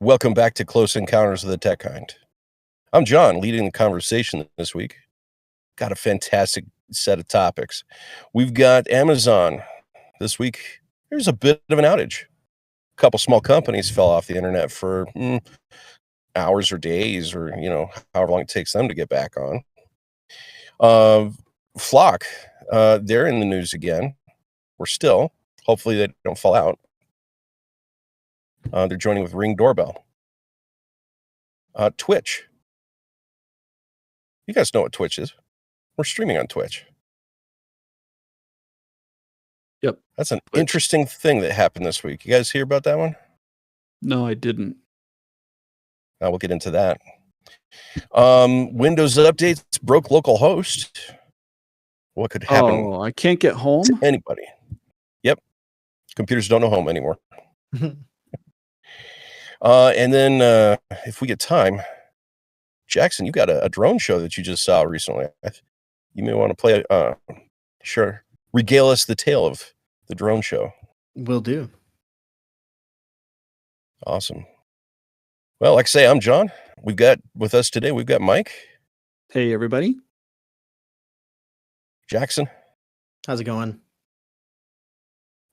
Welcome back to Close Encounters of the Tech Kind. I'm John, leading the conversation this week. Got a fantastic set of topics. We've got Amazon. This week, there's a bit of an outage. A couple small companies fell off the internet for hours or days or, however long it takes them to get back on. Flock, they're in the news again. Hopefully they don't fall out. They're joining with Ring Doorbell. Twitch. You guys know what Twitch is. We're streaming on Twitch. Yep. That's an interesting thing that happened this week. You guys hear about that one? No, I didn't. We'll get into that. Windows updates broke localhost. What could happen? Oh, I can't get home? To anybody. Yep. Computers don't know home anymore. And then if we get time, Jackson, you got a drone show that you just saw recently. You may want to play sure. Regale us the tale of the drone show. Will do. Awesome. Well, like I say, I'm John. We've got with us today, we've got Mike. Hey, everybody. Jackson. How's it going?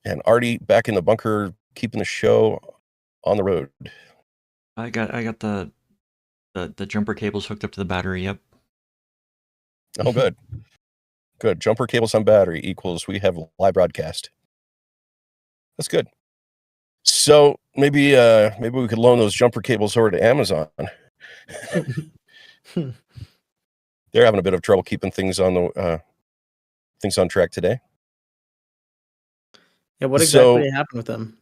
And Artie back in the bunker, keeping the show on the road. I got the jumper cables hooked up to the battery. Yep. Oh, good. Good. Jumper cables on battery equals we have live broadcast. That's good. So maybe we could loan those jumper cables over to Amazon. They're having a bit of trouble keeping things on track today. Yeah, what exactly happened with them?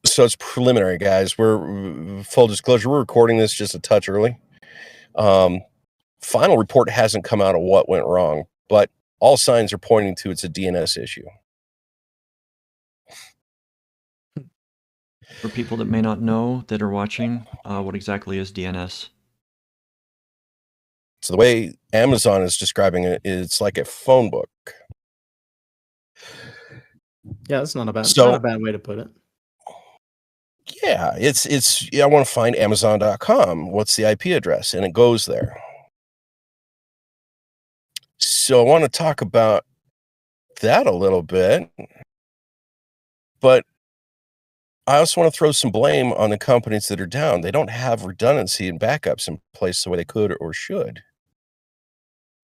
So it's preliminary, guys. We're full disclosure. We're recording this just a touch early. Final report hasn't come out of what went wrong, but all signs are pointing to it's a DNS issue. For people that may not know that are watching, what exactly is DNS? So the way Amazon is describing it, it's like a phone book. Yeah, that's not a bad way to put it. Yeah, it's I want to find Amazon.com. What's the IP address? And it goes there. So I want to talk about that a little bit, but I also want to throw some blame on the companies that are down. They don't have redundancy and backups in place the way they could or should.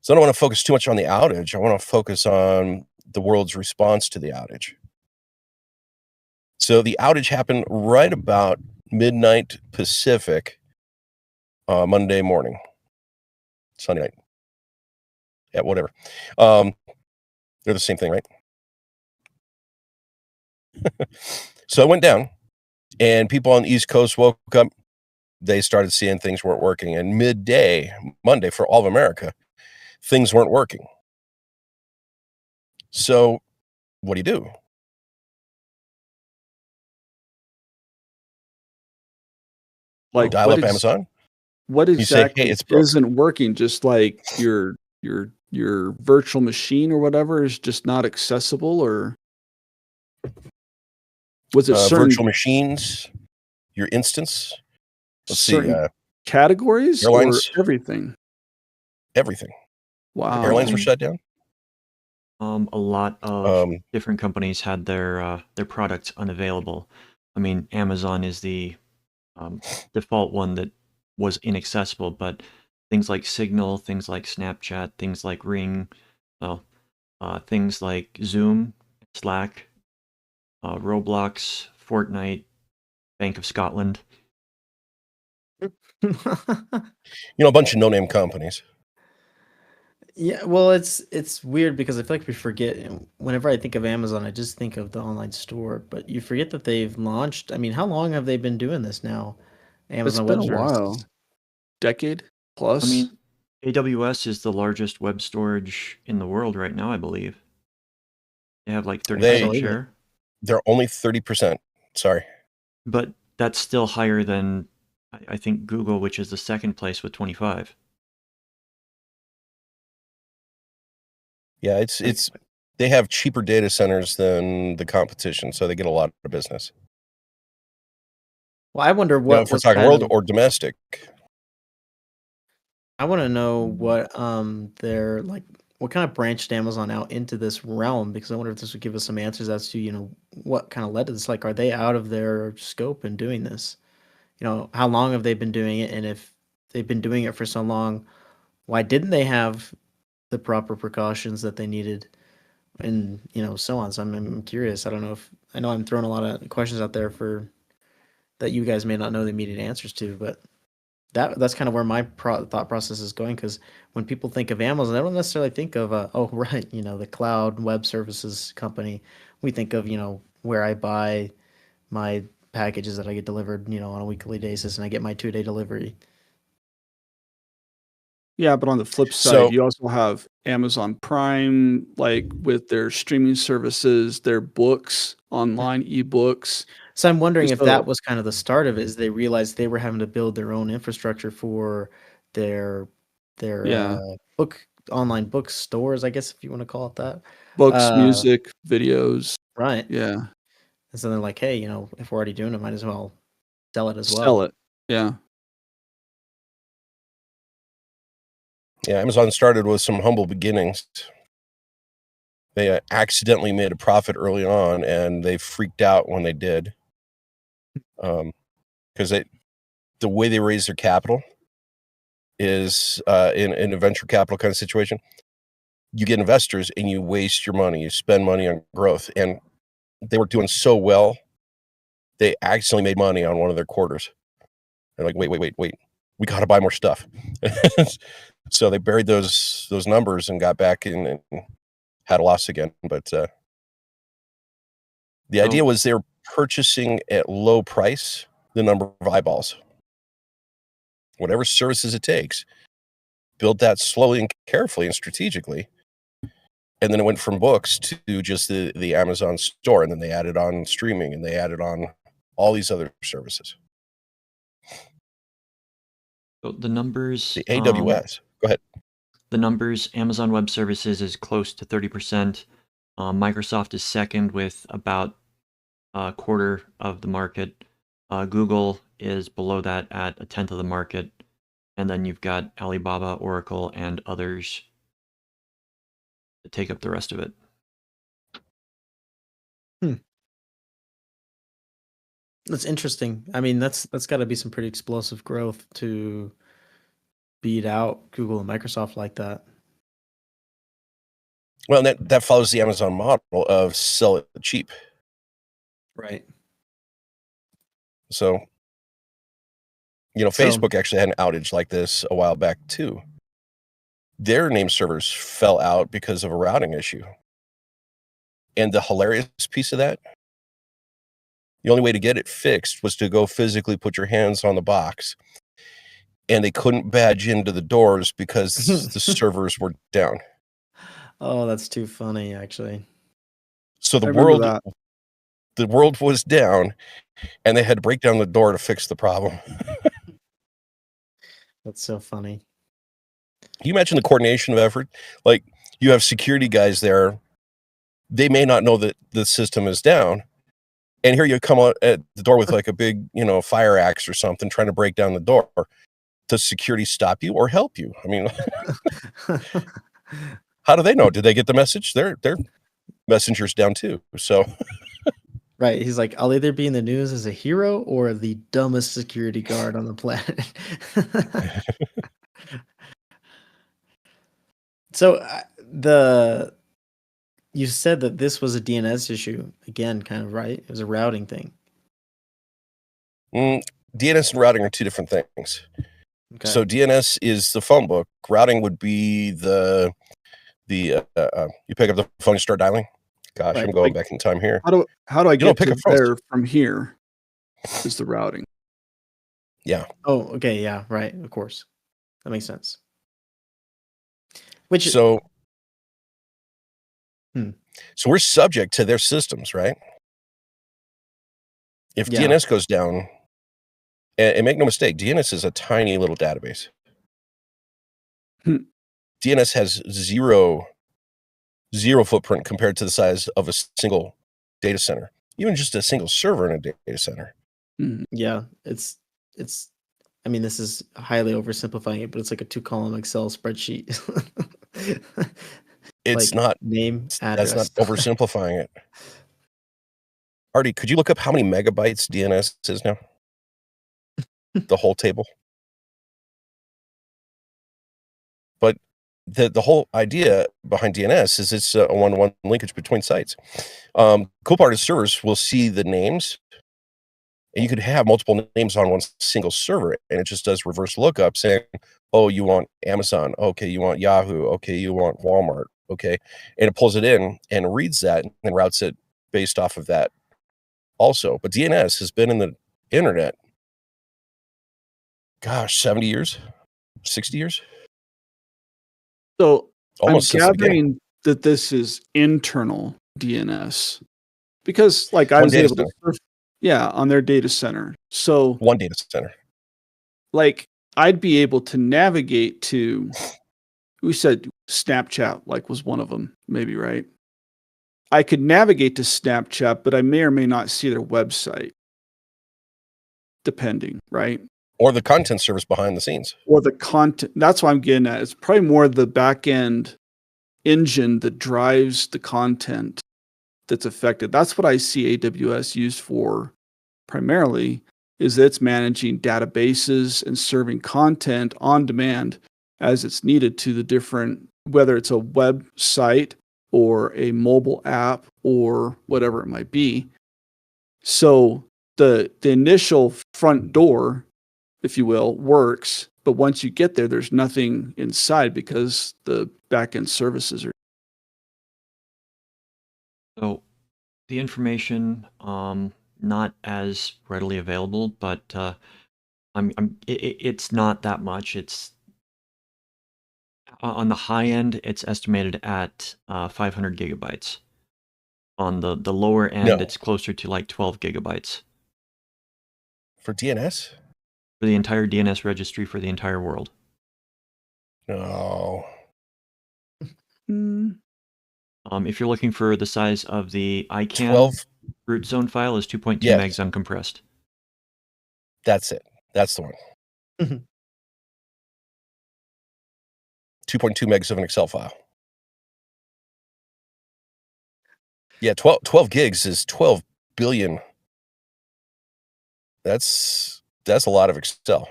So I don't want to focus too much on the outage. I want to focus on the world's response to the outage. So the outage happened right about midnight Pacific, Monday morning, Sunday night. Yeah, whatever. They're the same thing, right? So I went down, and people on the East Coast woke up. They started seeing things weren't working. And midday, Monday, for all of America, things weren't working. So what do? Like dial up Amazon? What exactly you say, hey, isn't working? Just like your virtual machine or whatever is just not accessible, or was it certain virtual machines? Your instance? Let's see. Categories airlines, or everything? Everything. Wow. The airlines were shut down. A lot of different companies had their products unavailable. I mean, Amazon is the default one that was inaccessible, but things like Signal, things like Snapchat, things like Ring, things like Zoom, Slack, Roblox, Fortnite, Bank of Scotland. A bunch of no-name companies. Yeah, well, it's weird because I feel like we forget. Whenever I think of Amazon, I just think of the online store, but you forget that they've launched. I mean, how long have they been doing this now? Amazon It's been Web a Services. while. Decade plus. I mean, AWS is the largest web storage in the world right now, I believe. They have like 30% share. They're only 30%. Sorry. But that's still higher than, I think, Google, which is the second place with 25. Yeah, it's they have cheaper data centers than the competition, so they get a lot of business. Well, I wonder Now, what if we're was talking kind world of. or domestic, I want to know what their like what kind of branched Amazon out into this realm, because I wonder if this would give us some answers as to, what kind of led to this. Like, are they out of their scope in doing this? How long have they been doing it? And if they've been doing it for so long, why didn't they have the proper precautions that they needed? And, so on. So I'm curious. I know I'm throwing a lot of questions out there that you guys may not know the immediate answers to, but that's kind of where my thought process is going, because when people think of Amazon, they don't necessarily think of oh right, the cloud web services company. We think of where I buy my packages that I get delivered on a weekly basis, and I get my 2-day delivery. Yeah, but on the flip side, so you also have Amazon Prime, like with their streaming services, their books, online ebooks. So I'm wondering if that So was kind of the start of it, is they realized they were having to build their own infrastructure for their yeah, online book stores, I guess, if you want to call it that. books, Uh, music, videos. right. Yeah, And so they're like, hey, if we're already doing it, might as well sell it as sell well. it. Yeah. yeah, Amazon started with some humble beginnings. They accidentally made a profit early on, and they freaked out when they did, because the way they raise their capital is in a venture capital kind of situation. You get investors and you waste your money. You spend money on growth, and they were doing so well, they accidentally made money on one of their quarters. They're like, wait, we got to buy more stuff. So they buried those numbers and got back in and had a loss again. But the idea was they were purchasing at low price the number of eyeballs. Whatever services it takes, build that slowly and carefully and strategically. And then it went from books to just the Amazon store. And then they added on streaming, and they added on all these other services. So the numbers, The AWS. Go ahead. the numbers, Amazon Web Services is close to 30%. Microsoft is second with about a quarter of the market. Google is below that at a tenth of the market. And then you've got Alibaba, Oracle, and others to take up the rest of it. That's interesting. I mean, that's got to be some pretty explosive growth to beat out Google and Microsoft like that. Well, that follows the Amazon model of sell it cheap. Right. So, Facebook actually had an outage like this a while back too. Their name servers fell out because of a routing issue. And the hilarious piece of that, the only way to get it fixed was to go physically put your hands on the box. And they couldn't badge into the doors because the servers were down. Oh, that's too funny, actually. So the world was down, and they had to break down the door to fix the problem. That's so funny. Can you imagine the coordination of effort? Like, you have security guys there. They may not know that the system is down. And here you come out at the door with like a big, fire axe or something, trying to break down the door. Does security stop you or help you? I mean, how do they know? Did they get the message? Their messenger's down too. So, right. He's like, I'll either be in the news as a hero or the dumbest security guard on the planet. So you said that this was a DNS issue again, kind of, right? It was a routing thing. DNS and routing are two different things. Okay. So DNS is the phone book. Routing would be the you pick up the phone, you start dialing. Gosh, Right. I'm going back in time here. How do I get pick to a phone. there from here? Is the routing? Yeah. Oh, okay. Yeah. Right. Of course, that makes sense. Which So we're subject to their systems, right? If DNS goes down, and make no mistake, DNS is a tiny little database. DNS has zero footprint compared to the size of a single data center, even just a single server in a data center. Yeah, it's. I mean, this is highly oversimplifying it, but it's like a 2-column Excel spreadsheet. It's Like not. name, That's not address. oversimplifying it. Artie, could you look up how many megabytes DNS is now? The whole table. But the whole idea behind DNS is it's a one-to-one linkage between sites. Cool part is servers will see the names, and you could have multiple names on one single server, and it just does reverse lookup saying, oh, you want Amazon. Okay, you want Yahoo. Okay, you want Walmart. Okay. And it pulls it in and reads that and routes it based off of that also. But DNS has been in the internet, gosh, 70 years, 60 years? So Almost I'm since the beginning. gathering that this is internal DNS because, like, I One was data able to center. surf, yeah, on their data center. So, One data center. like, I'd be able to navigate to, we said Snapchat, like, was one of them, maybe, right? I could navigate to Snapchat, but I may or may not see their website, depending, right? Or the content service behind the scenes. Or the content. That's what I'm getting at. It's probably more the back end engine that drives the content that's affected. That's what I see AWS used for primarily, is that it's managing databases and serving content on demand as it's needed to the different, whether it's a website or a mobile app or whatever it might be. So the initial front door, if you will, works, but once you get there, there's nothing inside because the backend services are. So the information not as readily available, but it's not that much. It's on the high end, it's estimated at 500 gigabytes. On the lower end, No. it's closer to like 12 gigabytes. For DNS? For the entire DNS registry for the entire world. No. If you're looking for the size of the ICANN 12. root zone file is 2.2 Yes. megs uncompressed. That's it. That's the one. 2.2 megs of an Excel file. Yeah, 12 gigs is 12 billion. That's a lot of Excel.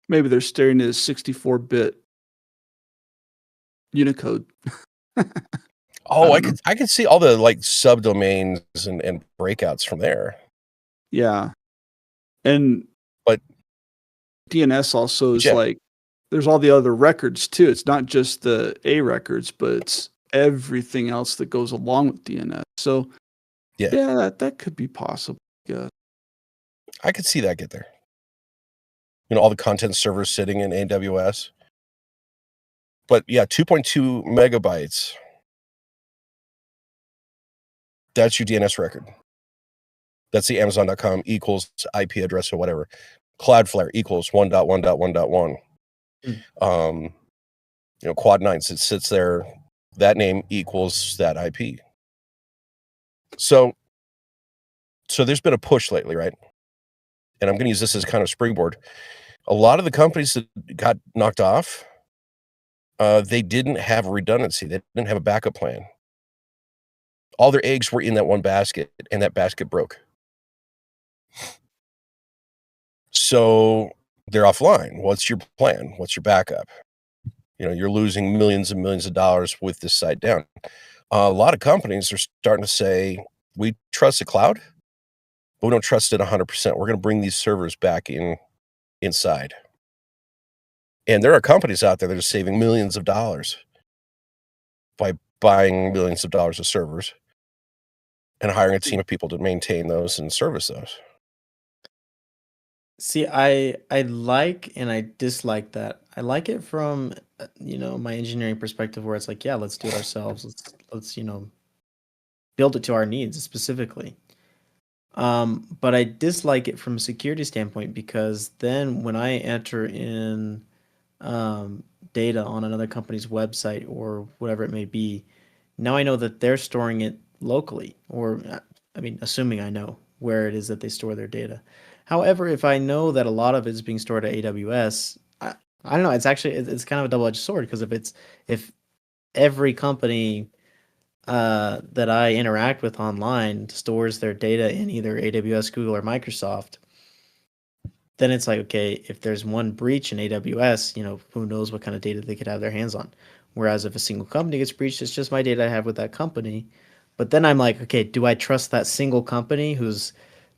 Maybe they're staring at a 64-bit Unicode. Oh, I could see all the like subdomains and breakouts from there. Yeah. And but DNS also is like, there's all the other records too. It's not just the A records, but it's everything else that goes along with DNS. So yeah, that could be possible. Yeah. I could see that get there. You know, all the content servers sitting in AWS. But yeah, 2.2 megabytes. That's your DNS record. That's the Amazon.com equals IP address or whatever. Cloudflare equals 1.1.1.1. You know, Quad 9, it sits there. That name equals that IP. So there's been a push lately, right? And I'm going to use this as kind of springboard. A lot of the companies that got knocked off, they didn't have redundancy. They didn't have a backup plan. All their eggs were in that one basket, and that basket broke. So they're offline. What's your plan? What's your backup? You know, you're losing millions and millions of dollars with this site down. A lot of companies are starting to say, we trust the cloud, but we don't trust it 100%. We're going to bring these servers back inside. And there are companies out there that are saving millions of dollars by buying millions of dollars of servers and hiring a team of people to maintain those and service those. See, I like and I dislike that. I like it from my engineering perspective, where it's like, yeah, let's do it ourselves. Let's build it to our needs specifically. But I dislike it from a security standpoint, because then when I enter in data on another company's website or whatever it may be, now I know that they're storing it locally, or I mean, assuming I know, where it is that they store their data. However, if I know that a lot of it is being stored at AWS, I don't know. It's actually it's kind of a double-edged sword, because if every company that I interact with online stores their data in either AWS, Google, or Microsoft, then it's like, okay, if there's one breach in AWS, who knows what kind of data they could have their hands on. Whereas if a single company gets breached, it's just my data I have with that company. But then I'm like, okay, do I trust that single company who's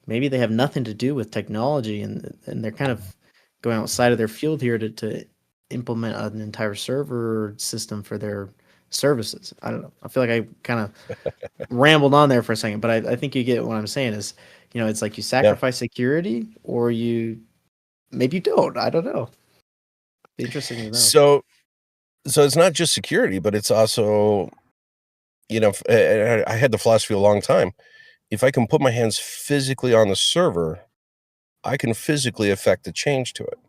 maybe they have nothing to do with technology, and they're kind of going outside of their field here to implement an entire server system for their services? I don't know. I feel like I kind of rambled on there for a second, but I think you get what I'm saying is, it's like you sacrifice security, or maybe you don't. I don't know. Be interesting to know. So it's not just security, but it's also, I had the philosophy a long time. If I can put my hands physically on the server, I can physically affect the change to it.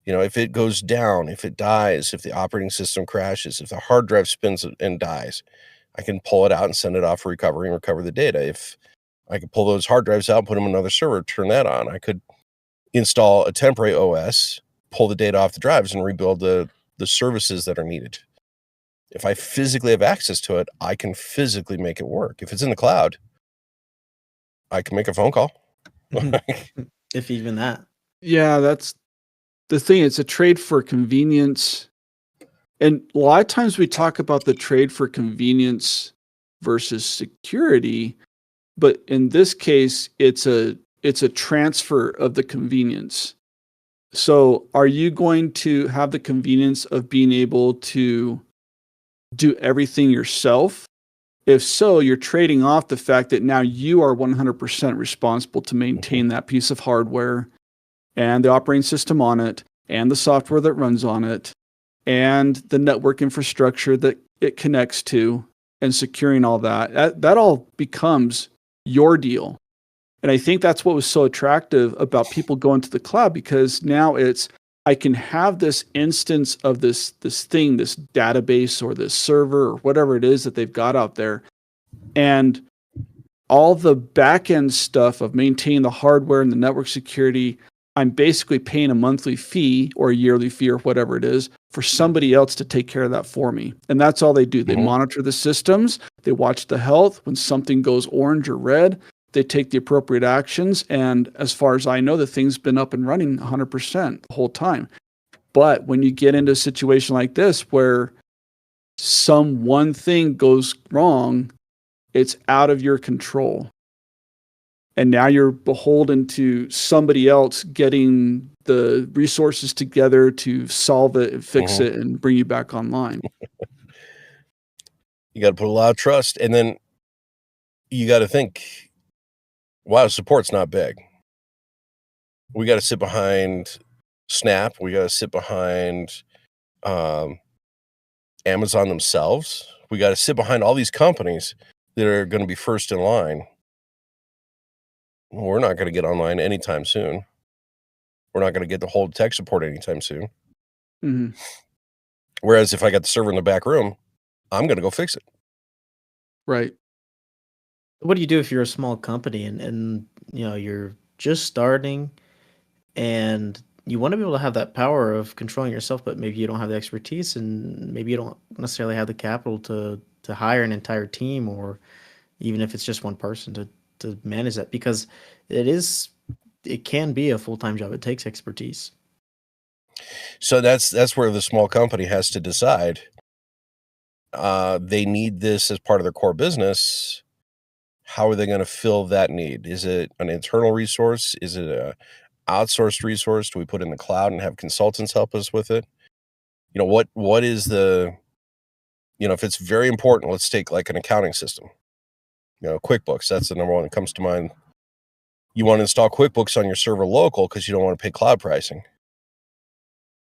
If it goes down, if it dies, if the operating system crashes, if the hard drive spins and dies, I can pull it out and send it off for recovery and recover the data. If I could pull those hard drives out, put them in another server, turn that on, I could install a temporary OS, pull the data off the drives, and rebuild the services that are needed. If I physically have access to it, I can physically make it work. If it's in the cloud, I can make a phone call. If even that. Yeah, that's the thing. It's a trade for convenience. And a lot of times we talk about the trade for convenience versus security, but in this case, it's a transfer of the convenience. So are you going to have the convenience of being able to do everything yourself? If so, you're trading off the fact that now you are 100% responsible to maintain that piece of hardware and the operating system on it and the software that runs on it and the network infrastructure that it connects to, and securing all that. That all becomes your deal. And I think that's what was so attractive about people going to the cloud, because now I can have this instance of this thing, this database or this server or whatever it is that they've got out there. And all the back-end stuff of maintaining the hardware and the network security, I'm basically paying a monthly fee or a yearly fee or whatever it is for somebody else to take care of that for me. And that's all they do. They monitor the systems. They watch the health. When something goes orange or red, they take the appropriate actions. And as far as I know, the thing's been up and running 100% the whole time. But when you get into a situation like this where some one thing goes wrong, it's out of your control. And now you're beholden to somebody else getting the resources together to solve it and fix it and bring you back online. You got to put a lot of trust. And then you got to think, wow, support's not big. We got to sit behind Snap. We got to sit behind Amazon themselves. We got to sit behind all these companies that are going to be first in line. We're not going to get online anytime soon. We're not going to get the whole tech support anytime soon. Mm-hmm. Whereas if I got the server in the back room, I'm going to go fix it. Right. What do you do if you're a small company and you're just starting and you want to be able to have that power of controlling yourself, but maybe you don't have the expertise, and maybe you don't necessarily have the capital to hire an entire team, or even if it's just one person to manage that, because it can be a full-time job. It takes expertise. So that's where the small company has to decide. They need this as part of their core business. How are they going to fill that need? Is it an internal resource? Is it a outsourced resource? Do we put it in the cloud and have consultants help us with it? What is the, if it's very important, let's take like an accounting system. QuickBooks, that's the number one that comes to mind. You want to install QuickBooks on your server local because you don't want to pay cloud pricing.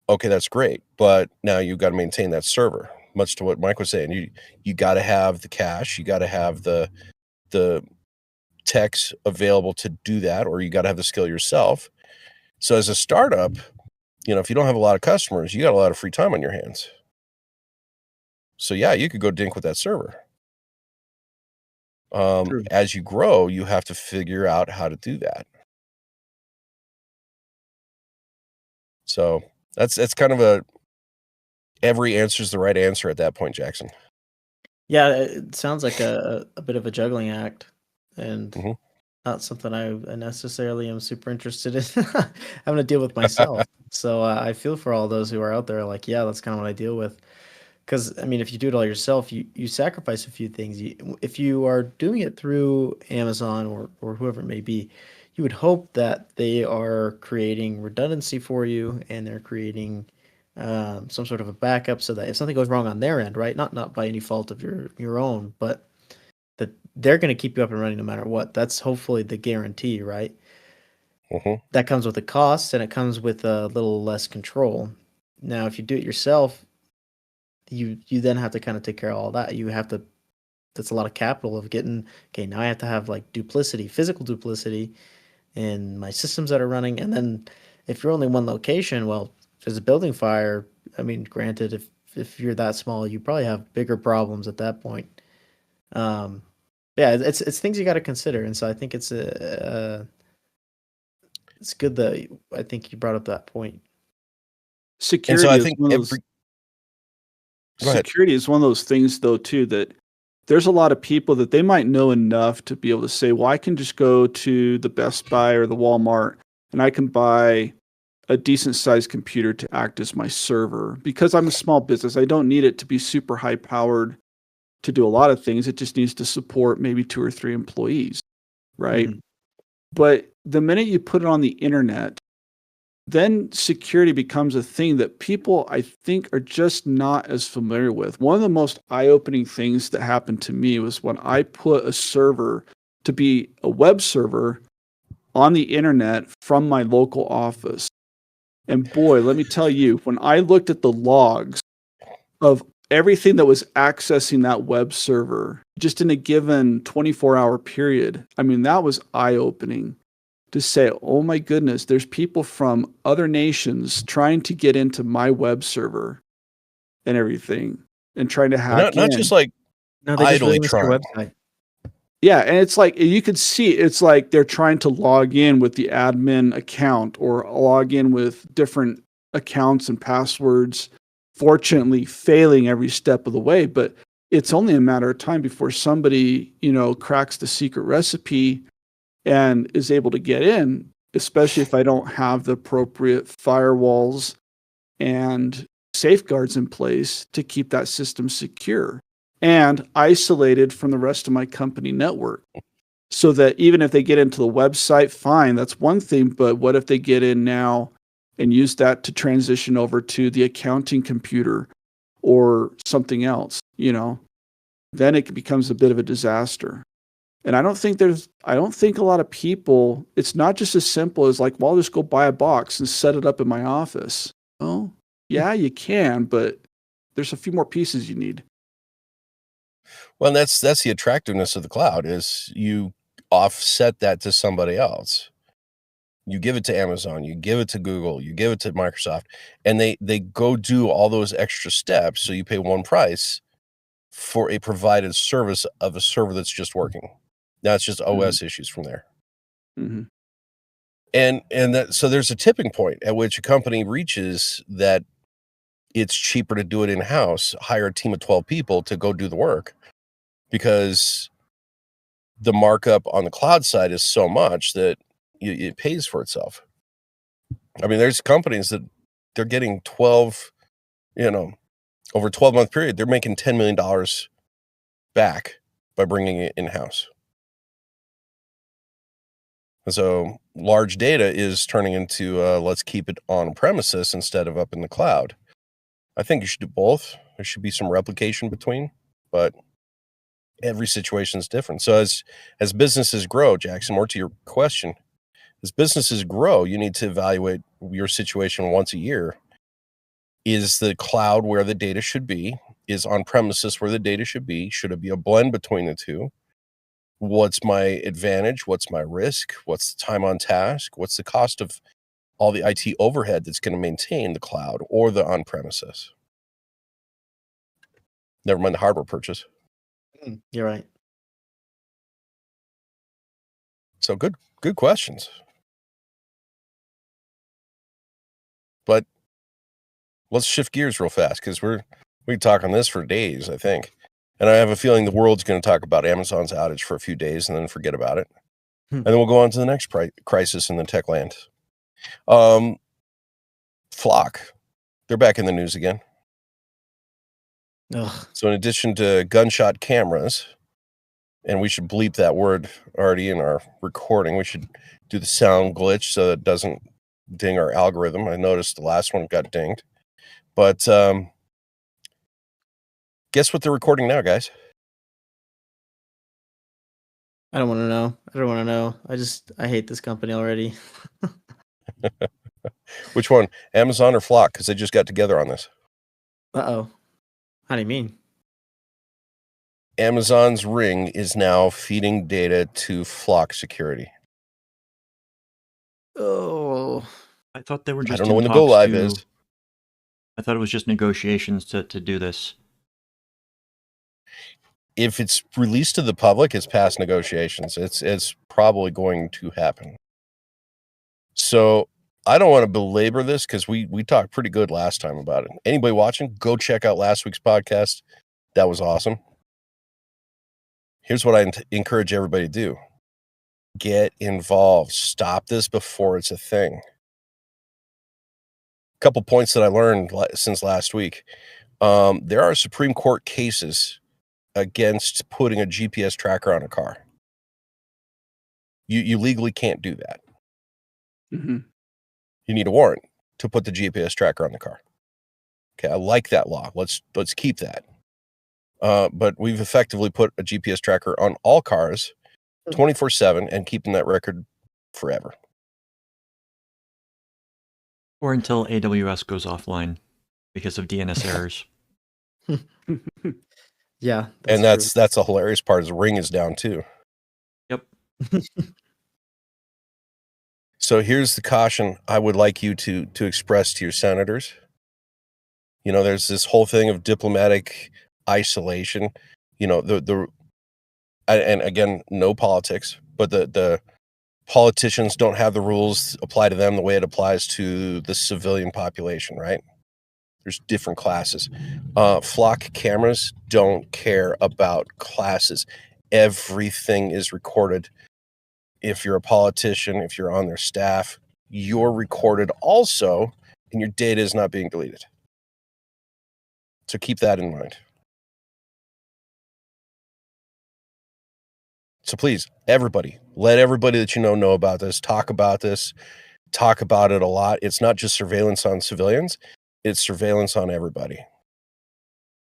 Okay, that's great. But now you've got to maintain that server, much to what Mike was saying. You got to have the cash. You got to have the techs available to do that, or you got to have the skill yourself. So as a startup, if you don't have a lot of customers, you got a lot of free time on your hands. So yeah, you could go dink with that server. True. As you grow, you have to figure out how to do that. So that's kind of every answer is the right answer at that point, Jackson. Yeah, it sounds like a bit of a juggling act, and Mhm. not something I necessarily am super interested in having to deal with myself. So I feel for all those who are out there. Like, yeah, that's kind of what I deal with. Because I mean, if you do it all yourself, you sacrifice a few things. If you are doing it through Amazon or whoever it may be, you would hope that they are creating redundancy for you and they're creating some sort of a backup so that if something goes wrong on their end, right, not by any fault of your own, but that they're going to keep you up and running no matter what. That's hopefully the guarantee, right? Mhm. That comes with a cost and it comes with a little less control. Now, if you do it yourself, you then have to kind of take care of all that. You have to that's a lot of capital of getting okay, now I have to have like duplicity, physical duplicity in my systems that are running. And then if you're only one location, well, if there's a building fire, I mean, granted, if you're that small, you probably have bigger problems at that point. Yeah, it's things you got to consider, and so I think it's good that I think you brought up that point. And so I Security is think one of those Go ahead. security is one of those things though too that there's a lot of people that they might know enough to be able to say, well, I can just go to the Best Buy or the Walmart and I can buy a decent sized computer to act as my server because I'm a small business. I don't need it to be super high powered to do a lot of things. It just needs to support maybe 2 or 3 employees, right? Mhm. But the minute you put it on the internet, then security becomes a thing that people, I think, are just not as familiar with. One of the most eye-opening things that happened to me was when I put a server to be a web server on the internet from my local office. And boy, let me tell you, when I looked at the logs of everything that was accessing that web server just in a given 24-hour period, I mean, that was eye-opening to say, oh my goodness, there's people from other nations trying to get into my web server and everything and trying to hack Not just in. like No, they just really idly missed your trying. website. Yeah, and it's like you could see it's like they're trying to log in with the admin account or log in with different accounts and passwords, fortunately failing every step of the way, but it's only a matter of time before somebody, cracks the secret recipe and is able to get in, especially if I don't have the appropriate firewalls and safeguards in place to keep that system secure and isolated from the rest of my company network. So that even if they get into the website, fine, that's one thing. But what if they get in now and use that to transition over to the accounting computer or something else, then it becomes a bit of a disaster. And I don't think a lot of people, it's not just as simple as like, well, I'll just go buy a box and set it up in my office. Well, yeah, you can, but there's a few more pieces you need. Well, that's the attractiveness of the cloud is you offset that to somebody else. You give it to Amazon, you give it to Google, you give it to Microsoft, and they go do all those extra steps, so you pay one price for a provided service of a server that's just working. Now it's just Mhm. OS issues from there. Mhm. And that so there's a tipping point at which a company reaches that it's cheaper to do it in-house, hire a team of 12 people to go do the work because the markup on the cloud side is so much that it pays for itself. I mean, there's companies that they're getting 12, over a 12-month period, they're making $10 million back by bringing it in-house. And so large data is turning into let's keep it on premises instead of up in the cloud. I think you should do both. There should be some replication between, but every situation is different. So as businesses grow, Jackson, more to your question, as businesses grow, you need to evaluate your situation once a year. Is the cloud where the data should be? Is on premises where the data should be? Should it be a blend between the two? What's my advantage? What's my risk? What's the time on task? What's the cost of all the IT overhead that's going to maintain the cloud or the on premises? Never mind the hardware purchase. You're right. So good questions. But let's shift gears real fast because we can talk on this for days, I think. And I have a feeling the world's going to talk about Amazon's outage for a few days and then forget about it. And then we'll go on to the next crisis in the tech land. Flock, they're back in the news again. Ugh. So in addition to gunshot cameras, and we should bleep that word already in our recording, we should do the sound glitch so it doesn't ding our algorithm. I noticed the last one got dinged. But guess what they're recording now, guys? I don't want to know. I don't want to know. I hate this company already. Which one? Amazon or Flock? Because they just got together on this. Uh-oh. How do you mean? Amazon's Ring is now feeding data to Flock security. Oh. I thought they were just I don't know when the go live is. I thought it was just negotiations to do this. If it's released to the public, it's past negotiations. It's probably going to happen. So I don't want to belabor this because we talked pretty good last time about it. Anybody watching, go check out last week's podcast. That was awesome. Here's what I encourage everybody to do. Get involved. Stop this before it's a thing. A couple points that I learned since last week. There are Supreme Court cases against putting a GPS tracker on a car. You legally can't do that. Mm-hmm. You need a warrant to put the GPS tracker on the car. Okay, I like that law. Let's keep that. But we've effectively put a GPS tracker on all cars 24/7 and keeping that record forever. Or until AWS goes offline because of DNS errors. Yeah. That's a hilarious part is Ring is down too. Yep. So here's the caution I would like you to express to your senators. You know, there's this whole thing of diplomatic isolation. You know, and again, no politics, but the politicians don't have the rules apply to them the way it applies to the civilian population, right? There's different classes. Flock cameras don't care about classes. Everything is recorded. If you're a politician, if you're on their staff, you're recorded also, and your data is not being deleted. So keep that in mind. So please, everybody, let everybody that you know about this, talk about this, talk about it a lot. It's not just surveillance on civilians, it's surveillance on everybody.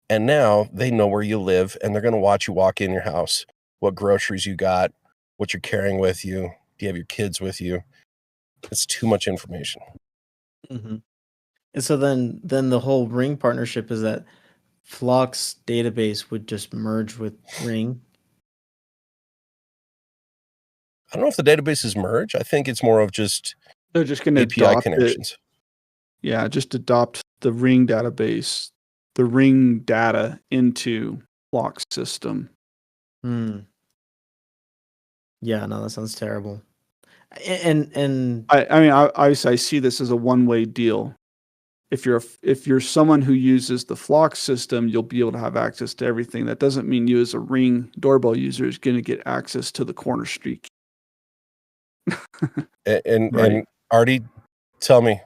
And now they know where you live, and they're going to watch you walk in your house, what groceries you got, what you're carrying with you. Do you have your kids with you? It's too much information. Mm-hmm. And so then the whole Ring partnership is that Flock's database would just merge with Ring. I don't know if the databases merge. I think it's more of just they're just going to API connections. Yeah, just adopt the Ring database, the Ring data into Flock's system. Yeah, no, that sounds terrible. And I mean, obviously, I see this as a one-way deal. If you're someone who uses the Flock system, you'll be able to have access to everything. That doesn't mean you, as a Ring doorbell user, is going to get access to the corner street. And Artie, tell me,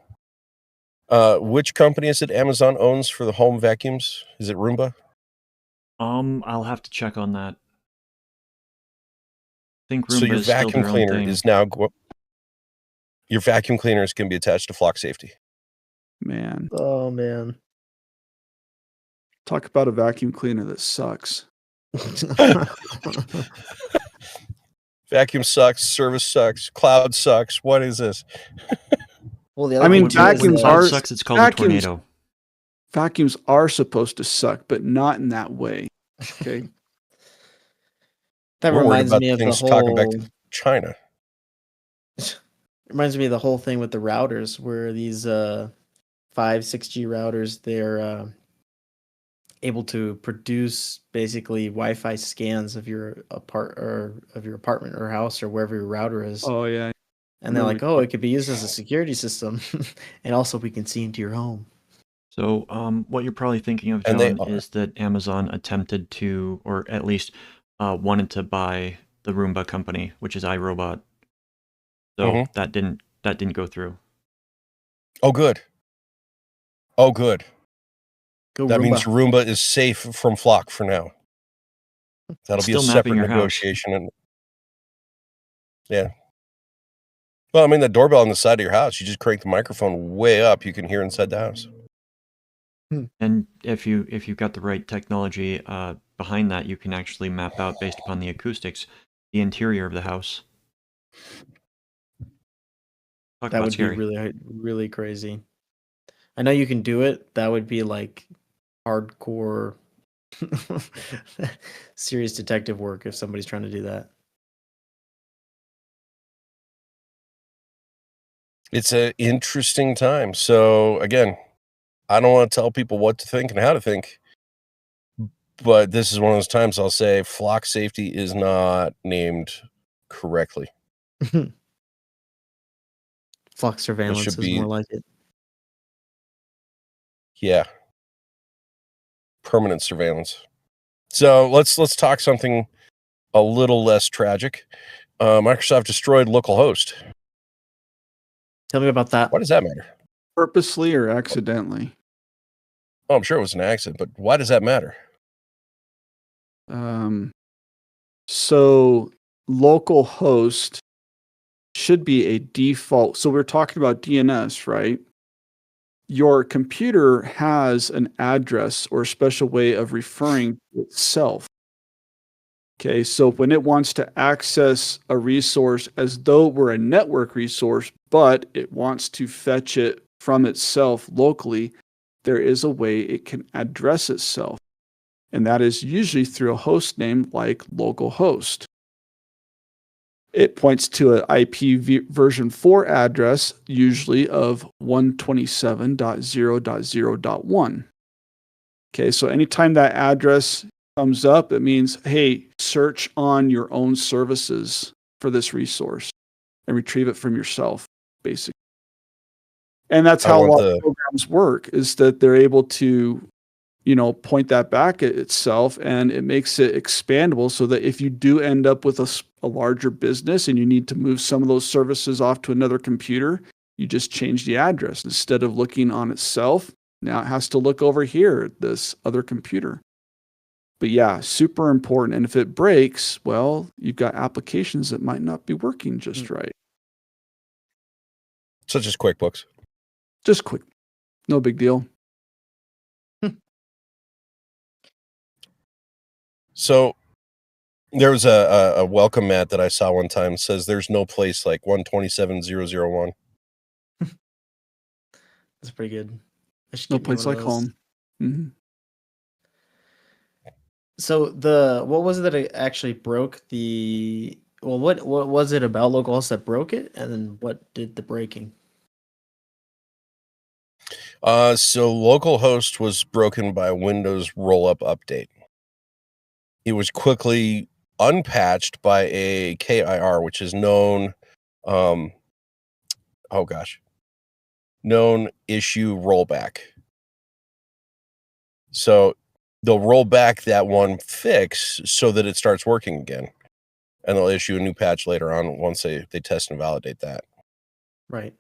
which company is it Amazon owns for the home vacuums? Is it Roomba? I'll have to check on that. I think Roomba so your is still vacuum their own cleaner thing. is now your vacuum cleaner is going to be attached to Flock Safety. Man. Oh man. Talk about a vacuum cleaner that sucks. Vacuum sucks, service sucks, cloud sucks. What is this? Well, the I mean, thing too is vacuums that- are sucks. It's called a tornado. Vacuums are supposed to suck, but not in that way. Okay. That We're worried reminds about me of the things talking back whole. to China. Reminds me of the whole thing with the routers, where these 5-6G routers, they're able to produce basically Wi-Fi scans of your apartment or house or wherever your router is. Oh yeah. And they're like, oh, it could be used as a security system, and also we can see into your home. So, what you're probably thinking of, John, is that Amazon attempted to, or at least wanted to buy the Roomba company, which is iRobot. So that didn't go through. Oh, good. Oh, good. Go That Roomba. means Roomba is safe from Flock for now. That'll be a separate negotiation. And yeah. Well, I mean, the doorbell on the side of your house, you just crank the microphone way up, you can hear inside the house. And if you've got the right technology behind that, you can actually map out, based upon the acoustics, the interior of the house. That would be really, really crazy. I know you can do it. That would be like hardcore serious detective work if somebody's trying to do that. It's an interesting time. So again, I don't want to tell people what to think and how to think, but this is one of those times I'll say Flock safety is not named correctly. Flock surveillance is more like it. Yeah. Permanent surveillance. So let's talk something a little less tragic. Microsoft destroyed localhost. Tell me about that. Why does that matter? Purposely or accidentally? Oh, I'm sure it was an accident, but why does that matter? So localhost should be a default. So we're talking about DNS, right? Your computer has an address or a special way of referring to itself. Okay, so when it wants to access a resource as though it were a network resource, but it wants to fetch it from itself locally, there is a way it can address itself. And that is usually through a host name like localhost. It points to an IP version 4 address, usually of 127.0.0.1. Okay, so anytime that address comes up, it means, hey, search on your own services for this resource and retrieve it from yourself, basically. And that's how a lot of programs work, is that they're able to, point that back at itself, and it makes it expandable so that if you do end up with a larger business and you need to move some of those services off to another computer, you just change the address. Instead of looking on itself, now it has to look over here at this other computer. But yeah, super important. And if it breaks, well, you've got applications that might not be working just right. Such as QuickBooks. Just quick. No big deal. So there was a welcome mat that I saw one time that says there's no place like 127.0.0.1. That's pretty good. No place like home. Mm-hmm. So what was it that actually broke the? Well, what was it about localhost that broke it, and then what did the breaking? So localhost was broken by a Windows rollup update. It was quickly unpatched by a KIR, which is known issue rollback. So they'll roll back that one fix so that it starts working again. And they'll issue a new patch later on once they test and validate that. Right.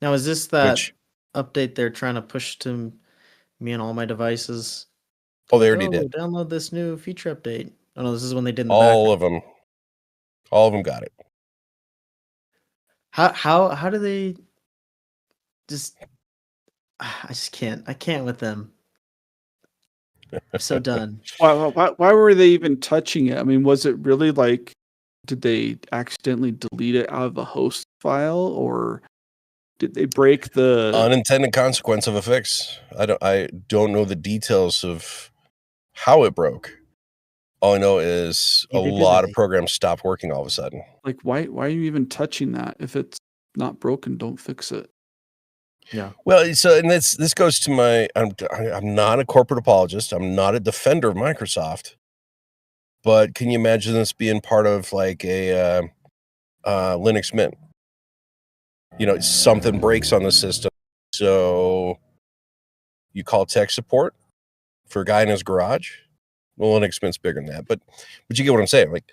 Now, is this that update they're trying to push to me on all my devices? Oh, they already did. Download this new feature update. Oh no, this is when they did in the All of them got it. How do they just? I just can't. I can't with them. I'm so done. Why were they even touching it? I mean, was it really like, did they accidentally delete it out of the host file, or did they break the unintended consequence of a fix? I don't know the details of how it broke. All I know is a lot of programs stopped working all of a sudden. Like, why are you even touching that? If it's not broken, don't fix it. Yeah. Well, so and this goes to my I'm not a corporate apologist. I'm not a defender of Microsoft. But can you imagine this being part of like a Linux Mint? You know, something breaks on the system, so you call tech support for a guy in his garage. Well, Linux Mint's bigger than that, but you get what I'm saying. Like,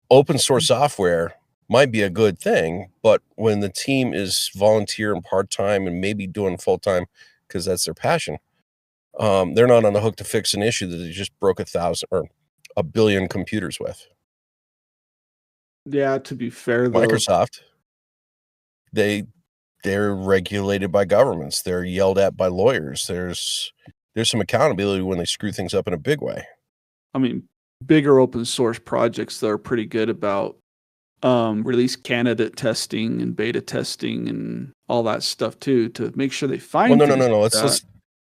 open source software might be a good thing, but when the team is volunteer and part-time and maybe doing full-time because that's their passion, they're not on the hook to fix an issue that they just broke 1,000 or 1 billion computers with. Yeah, to be fair though, Microsoft, they're regulated by governments. They're yelled at by lawyers. There's some accountability when they screw things up in a big way. I mean, bigger open source projects that are pretty good about release candidate testing and beta testing and all that stuff too, to make sure they find. Well, no.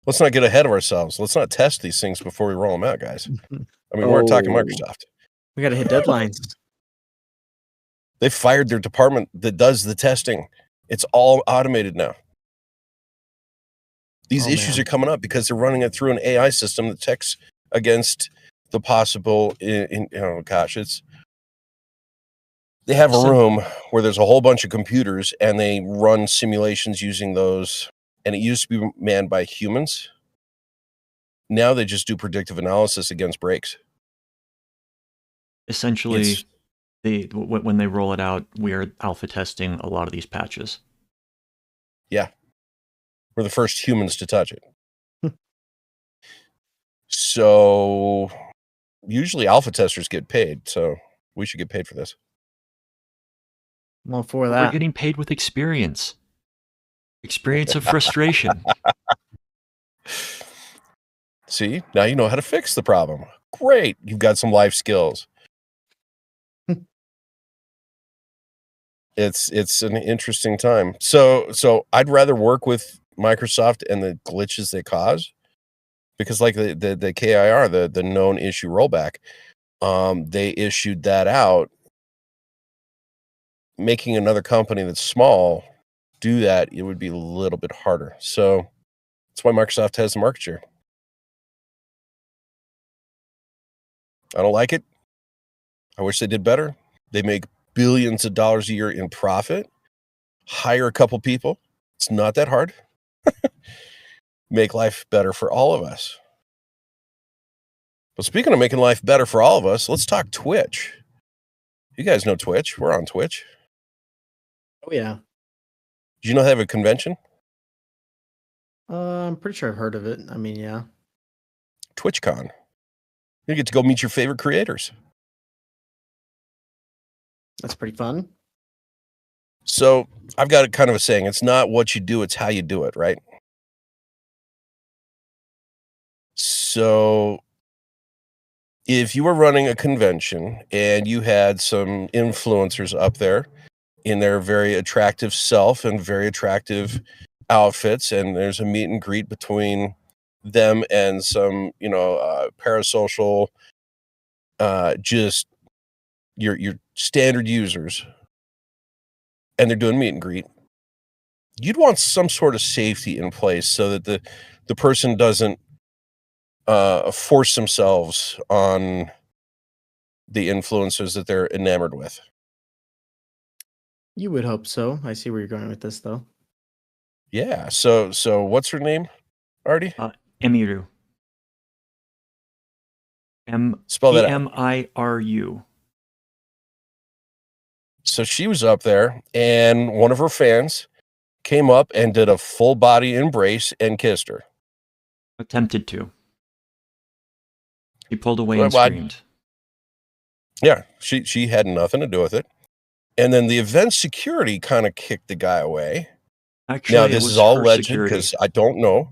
Let's not get ahead of ourselves. Let's not test these things before we roll them out, guys. I mean, we're talking Microsoft. We got to hit deadlines. They fired their department that does the testing. It's all automated now. These issues are coming up because they're running it through an AI system that checks against the possible. They have a room where there's a whole bunch of computers and they run simulations using those. And it used to be manned by humans. Now they just do predictive analysis against breaks. Essentially, when they roll it out, we are alpha testing a lot of these patches. Yeah. We're the first humans to touch it. So usually alpha testers get paid, so we should get paid for this. Well, for that. We're getting paid with experience. Experience of frustration. See, now you know how to fix the problem. Great. You've got some life skills. It's an interesting time. So I'd rather work with Microsoft and the glitches they cause, because like the KIR, the known issue rollback, they issued that out, making another company that's small do that, it would be a little bit harder. So that's why Microsoft has the market share. I don't like it. I wish they did better. They make billions of dollars a year in profit. Hire a couple people. It's not that hard. Make life better for all of us. But speaking of making life better for all of us, let's talk Twitch. You guys know Twitch. We're on Twitch. Oh, yeah. Do you know they have a convention? I'm pretty sure I've heard of it. I mean, yeah. Twitchcon. You get to go meet your favorite creators. That's pretty fun. So I've got a kind of a saying. It's not what you do, it's how you do it, right? So if you were running a convention and you had some influencers up there in their very attractive self and very attractive outfits, and there's a meet and greet between them and some, parasocial, just your standard users, and they're doing meet and greet, you'd want some sort of safety in place so that the person doesn't force themselves on the influencers that they're enamored with. You would hope so. I see where you're going with this, though. Yeah. So what's her name, Artie? Emiru. Spell that out. Emiru. So she was up there, and one of her fans came up and did a full body embrace and kissed her. Attempted to. He pulled away and screamed. Yeah, she had nothing to do with it. And then the event security kind of kicked the guy away. Actually, now, this is all legend because I don't know.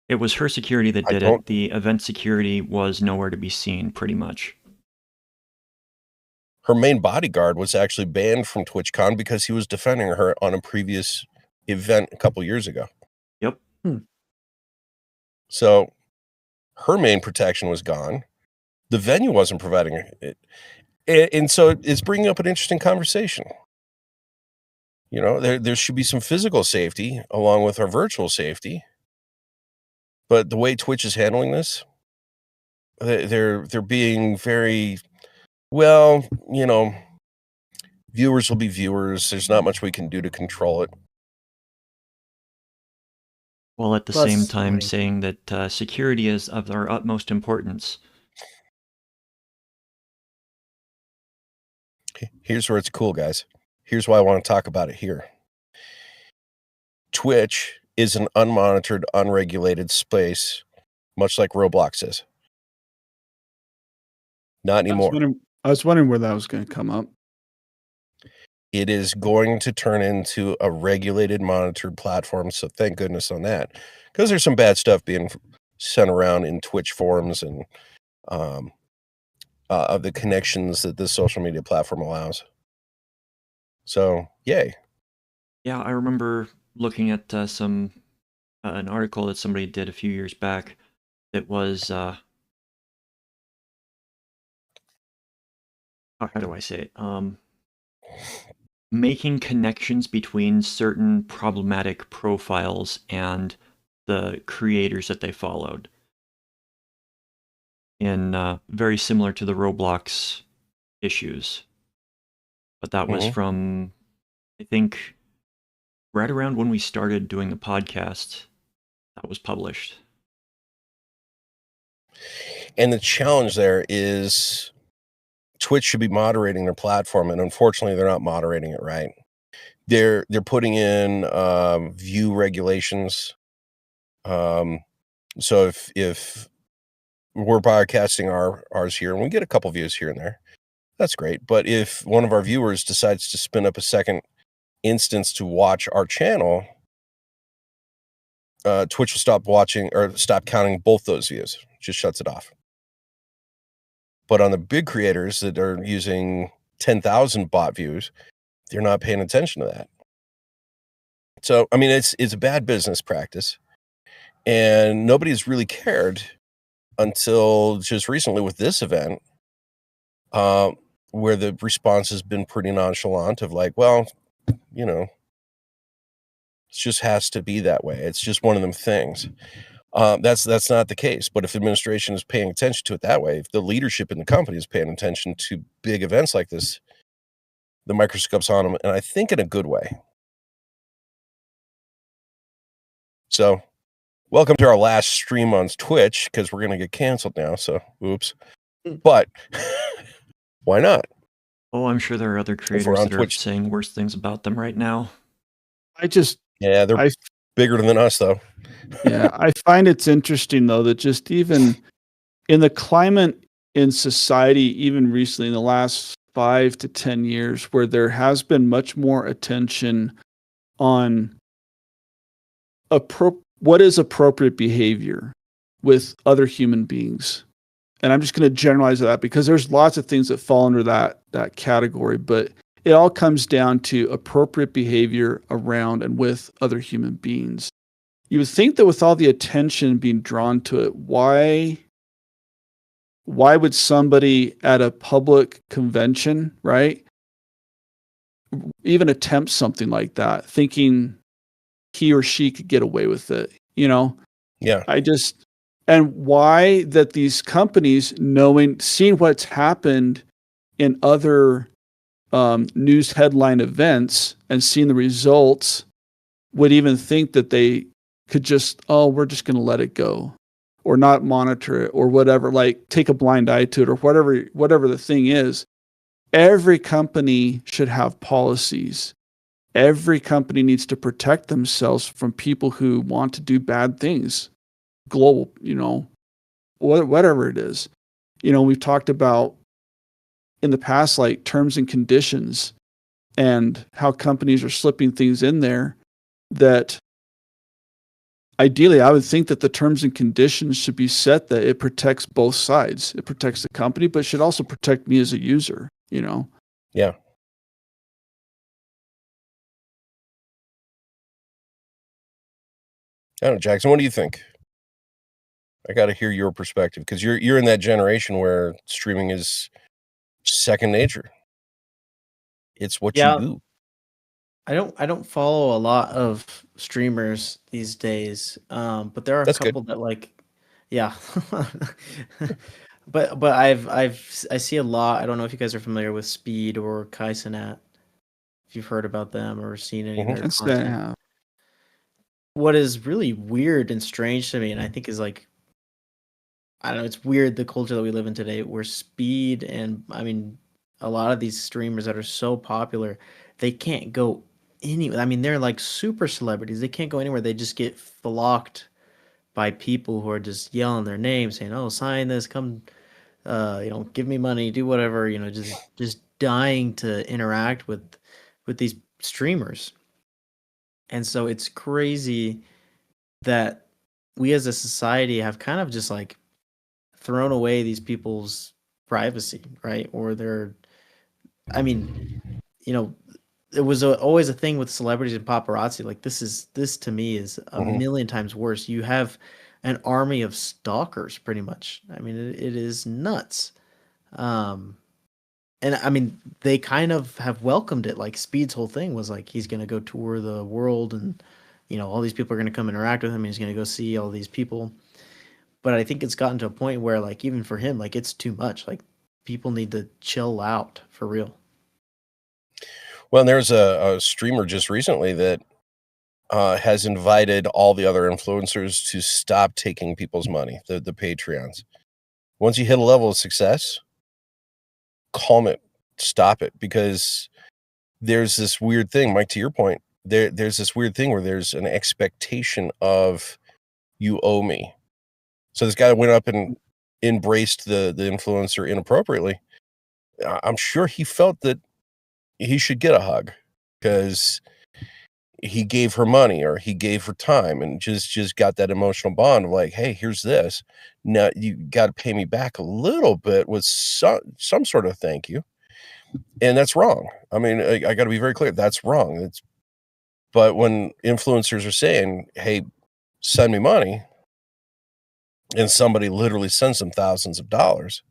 It was her security that did it. The event security was nowhere to be seen, pretty much. Her main bodyguard was actually banned from TwitchCon because he was defending her on a previous event a couple years ago. Yep. So her main protection was gone. The venue wasn't providing it. And so it's bringing up an interesting conversation. You know, there should be some physical safety along with our virtual safety. But the way Twitch is handling this, they're being very, well, you know, viewers will be viewers. There's not much we can do to control it. While at the same time saying that security is of our utmost importance. Here's where it's cool, guys. Here's why I want to talk about it here. Twitch is an unmonitored, unregulated space, much like Roblox is. Not anymore. I was wondering where that was going to come up. It is going to turn into a regulated, monitored platform. So thank goodness on that, because there's some bad stuff being sent around in Twitch forums and of the connections that this social media platform allows. So, yay. Yeah, I remember looking at an article that somebody did a few years back that was, how do I say it? Making connections between certain problematic profiles and the creators that they followed. In very similar to the Roblox issues. But that was from, I think, right around when we started doing the podcast, that was published. And the challenge there is Twitch should be moderating their platform, and unfortunately, they're not moderating it right. They're putting in view regulations. So if we're broadcasting ours here, and we get a couple views here and there, that's great. But if one of our viewers decides to spin up a second instance to watch our channel, Twitch will stop watching or stop counting both those views. Just shuts it off. But on the big creators that are using 10,000 bot views, they're not paying attention to that. So, I mean, it's a bad business practice, and nobody's really cared until just recently with this event, where the response has been pretty nonchalant of like, well, you know, it just has to be that way. It's just one of them things. That's not the case. But if administration is paying attention to it that way, if the leadership in the company is paying attention to big events like this, the microscope's on them, and I think in a good way. So, welcome to our last stream on Twitch, because we're going to get canceled now. So, oops. But why not? Oh, I'm sure there are other creators that are saying worse things about them right now. Yeah, they're bigger than us, though. Yeah, I find it's interesting, though, that just even in the climate in society, even recently in the last 5 to 10 years, where there has been much more attention on what is appropriate behavior with other human beings. And I'm just going to generalize that because there's lots of things that fall under that category, but it all comes down to appropriate behavior around and with other human beings. You would think that with all the attention being drawn to it, why would somebody at a public convention, right, even attempt something like that, thinking he or she could get away with it, you know? Yeah. And why that these companies, seeing what's happened in other news headline events and seeing the results, would even think that they could just, we're just going to let it go or not monitor it or whatever, like take a blind eye to it or whatever the thing is. Every company should have policies. Every company needs to protect themselves from people who want to do bad things. Global, whatever it is. We've talked about in the past, like terms and conditions and how companies are slipping things in there that ideally I would think that the terms and conditions should be set that it protects both sides. It protects the company, but should also protect me as a user, Yeah. I don't know, Jackson, what do you think? I got to hear your perspective because you're in that generation where streaming is second nature. It's what you do. I don't follow a lot of streamers these days, but there are a That's good. couple that like, yeah. But I see a lot. I don't know if you guys are familiar with Speed or Kaizenat, if you've heard about them or seen any of Mhm. their It's that, content. What is really weird and strange to me, and I think is like, I don't know, it's weird the culture that we live in today, where Speed and I mean a lot of these streamers that are so popular, they can't go I mean, they're like super celebrities. They can't go anywhere. They just get flocked by people who are just yelling their names, saying, "Oh, sign this, come, give me money, do whatever." Just dying to interact with these streamers. And so it's crazy that we as a society have kind of just like thrown away these people's privacy, right? Or I mean, you know, it was always a thing with celebrities and paparazzi. Like this to me is a Mhm. million times worse. You have an army of stalkers, pretty much. I mean, it is nuts. Um, and I mean, they kind of have welcomed it. Like Speed's whole thing was like he's gonna go tour the world, and all these people are gonna come interact with him. And he's gonna go see all these people. But I think it's gotten to a point where, like, even for him, like, it's too much. Like, people need to chill out for real. Well, there's a streamer just recently that has invited all the other influencers to stop taking people's money, the Patreons. Once you hit a level of success, calm it, stop it, because there's this weird thing, Mike, to your point, there's this weird thing where there's an expectation of you owe me. So this guy went up and embraced the influencer inappropriately. I'm sure he felt that he should get a hug because he gave her money or he gave her time and just got that emotional bond of like, hey, here's this. Now you got to pay me back a little bit with some sort of thank you. And that's wrong. I mean, I got to be very clear. That's wrong. But when influencers are saying, hey, send me money, and somebody literally sends them thousands of dollars,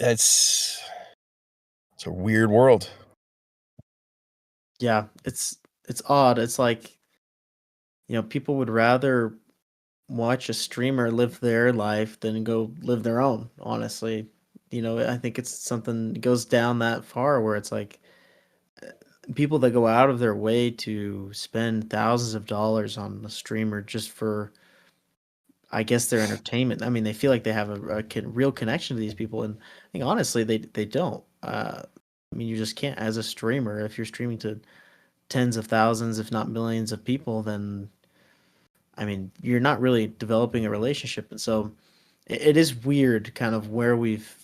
it's a weird world. Yeah, it's odd. It's like, people would rather watch a streamer live their life than go live their own, honestly. I think it's something that goes down that far where it's like people that go out of their way to spend thousands of dollars on a streamer just for, I guess, their entertainment. I mean, they feel like they have a real connection to these people, and I think honestly they don't. I mean, you just can't as a streamer. If you're streaming to tens of thousands, if not millions of people, then I mean, you're not really developing a relationship, and so it is weird, kind of where we've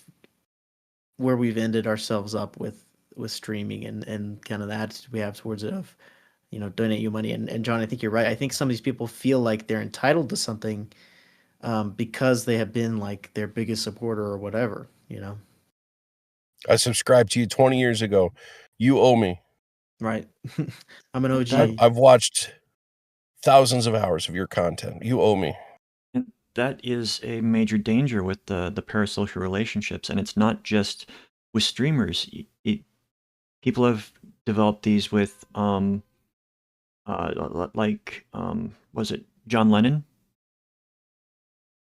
ended ourselves up with streaming and kind of the attitude we have towards it of donate you money. And John, I think you're right. I think some of these people feel like they're entitled to something because they have been like their biggest supporter or whatever. I subscribed to you 20 years ago. You owe me. Right. I'm an That OG. I've watched thousands of hours of your content. You owe me. and that is a major danger with the parasocial relationships, and it's not just with streamers. People have developed these with was it John Lennon?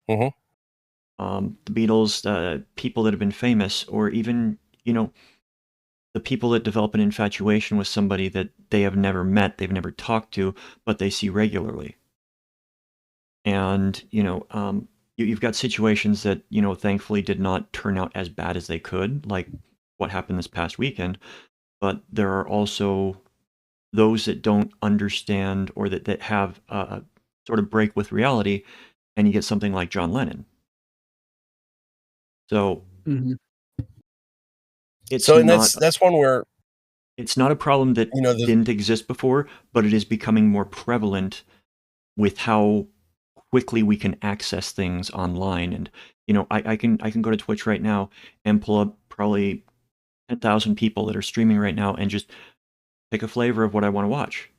Mhm. The Beatles, people that have been famous, or even, the people that develop an infatuation with somebody that they have never met, they've never talked to, but they see regularly. And, you've got situations that, thankfully did not turn out as bad as they could, like what happened this past weekend. But there are also those that don't understand, or that have a sort of break with reality, and you get something like John Lennon. So Mhm. it's So, and not that's one where, it's not a problem that the didn't exist before, but it is becoming more prevalent with how quickly we can access things online. And I can go to Twitch right now and pull up probably 10,000 people that are streaming right now and just pick a flavor of what I want to watch.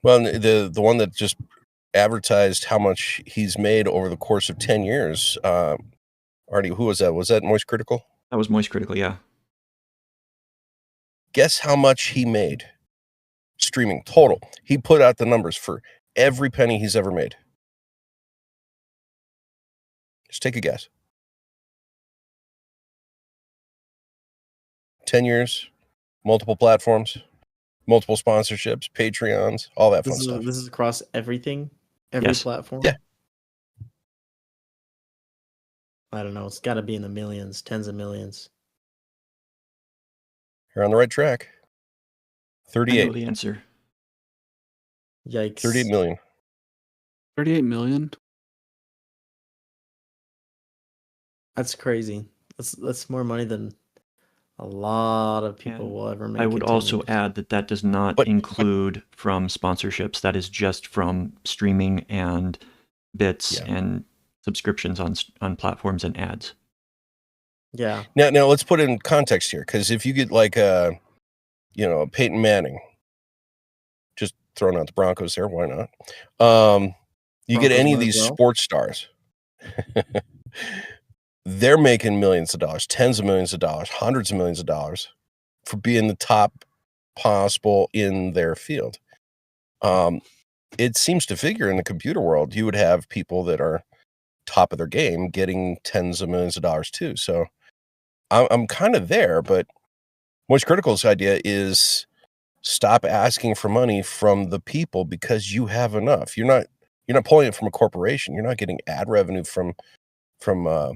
well, the one that just advertised how much he's made over the course of 10 years, Artie, who was that? Was that Moist Critical? That was Moist Critical, yeah. Guess how much he made streaming total? He put out the numbers for every penny he's ever made. Just take a guess. 10 years, multiple platforms, multiple sponsorships, Patreons, all that fun stuff. This is across everything, every platform. Yeah. I don't know. It's got to be in the millions, tens of millions. You're on the right track. 38. I know the answer. Yikes. 38 million. 38 million? That's crazy. That's more money than a lot of people will ever make. I would also add that does not include from sponsorships. That is just from streaming and bits and subscriptions on platforms and ads. Yeah. Now let's put it in context here, because if you get like Peyton Manning, just throwing out the Broncos there, why not? You get any of these sports stars, they're making millions of dollars, tens of millions of dollars, hundreds of millions of dollars for being the top possible in their field. It seems to figure in the computer world, you would have people that are top of their game getting tens of millions of dollars too. So I'm kind of there, but Moist Critical's idea is stop asking for money from the people because you have enough. You're not pulling it from a corporation. You're not getting ad revenue from a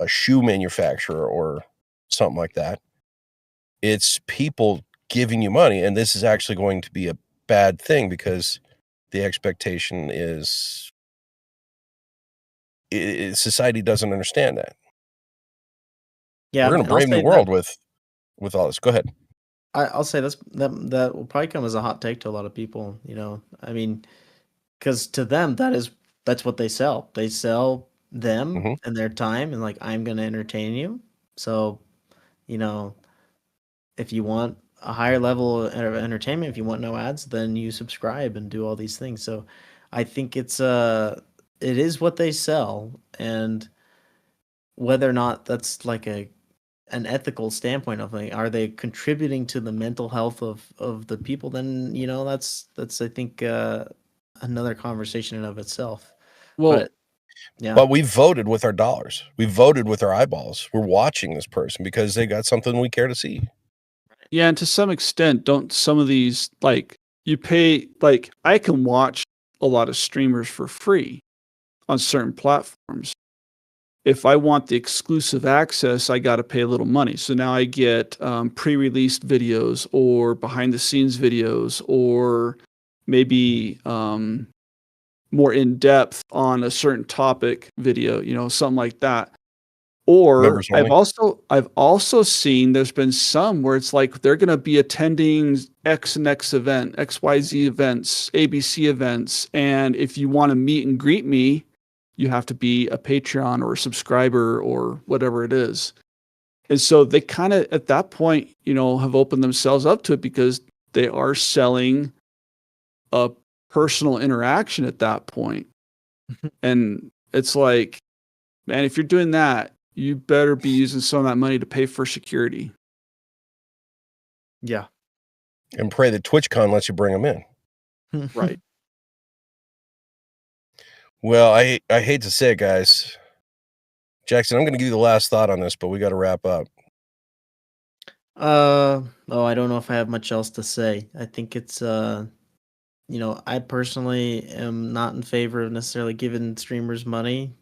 shoe manufacturer or something like that. It's people giving you money, and this is actually going to be a bad thing because the expectation is society doesn't understand that. Yeah, we're going to brave the world with all this. Go ahead. I'll say that will probably come as a hot take to a lot of people. I mean, because to them that's what they sell. They sell them and their time, and like, I'm going to entertain you. So, if you want a higher level of entertainment, if you want no ads, then you subscribe and do all these things. So, I think it is what they sell, and whether or not that's like an ethical standpoint of like, are they contributing to the mental health of the people? Then that's I think another conversation in of itself. Well, but we voted with our dollars. We voted with our eyeballs. We're watching this person because they got something we care to see. Yeah, and to some extent, don't some of these, like, you pay, like, I can watch a lot of streamers for free on certain platforms. If I want the exclusive access, I got to pay a little money. So now I get pre-released videos or behind-the-scenes videos, or maybe more in-depth on a certain topic video, something like that. Or I've also seen there's been some where it's like they're going to be attending X and X event, XYZ events, ABC events, and if you want to meet and greet me, you have to be a Patreon or a subscriber or whatever it is. And so they kind of, at that point, have opened themselves up to it because they are selling a personal interaction at that point. And it's like, man, if you're doing that, you better be using some of that money to pay for security. Yeah. And pray that Twitchcon lets you bring them in. Right. Well, I hate to say it, guys. Jackson, I'm going to give you the last thought on this, but we got to wrap up. I don't know if I have much else to say. I think it's, I personally am not in favor of necessarily giving streamers money,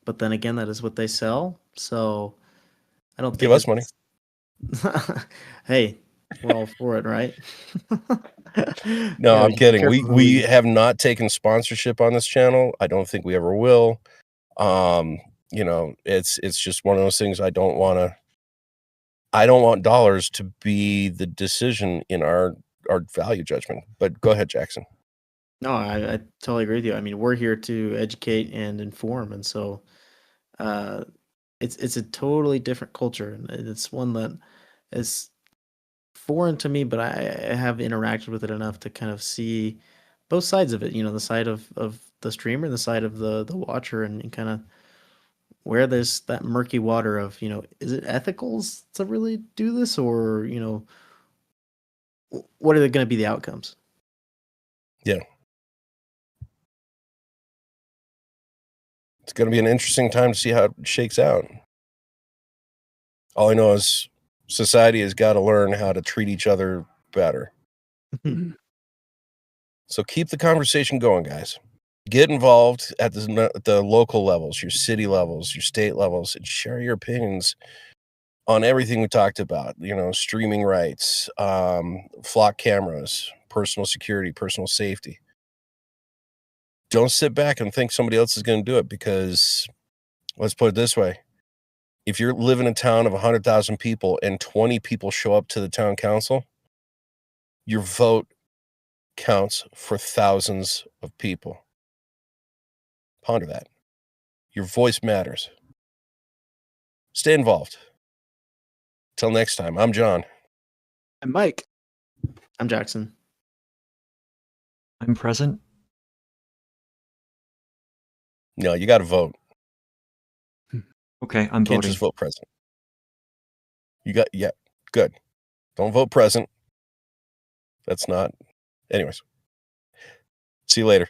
but then again, that is what they sell. So I don't think give us money. Hey, we're all for it, right? No, I'm kidding. We have not taken sponsorship on this channel. I don't think we ever will. It's just one of those things. I don't want dollars to be the decision in our value judgment. But go ahead, Jackson. No, I totally agree with you. I mean, we're here to educate and inform, and so it's a totally different culture, and it's one that is foreign to me, but I have interacted with it enough to kind of see both sides of it, the side of the streamer, the side of the watcher, and kind of where there's that murky water of, is it ethical to really do this, or, what are going to be the outcomes? Yeah. It's going to be an interesting time to see how it shakes out. All I know is society has got to learn how to treat each other better. So keep the conversation going, guys. Get involved at the local levels, your city levels, your state levels, and share your opinions on everything we talked about. Streaming rights, flock cameras, personal security, personal safety. Don't sit back and think somebody else is going to do it, because let's put it this way. If you live in a town of 100,000 people and 20 people show up to the town council, your vote counts for thousands of people. Ponder that. Your voice matters. Stay involved. Till next time, I'm John. I'm Mike. I'm Jackson. I'm present. No, you got to vote. Okay, I'm Can't voting. just vote present. Yeah, good. Don't vote present. That's not. Anyways. See you later.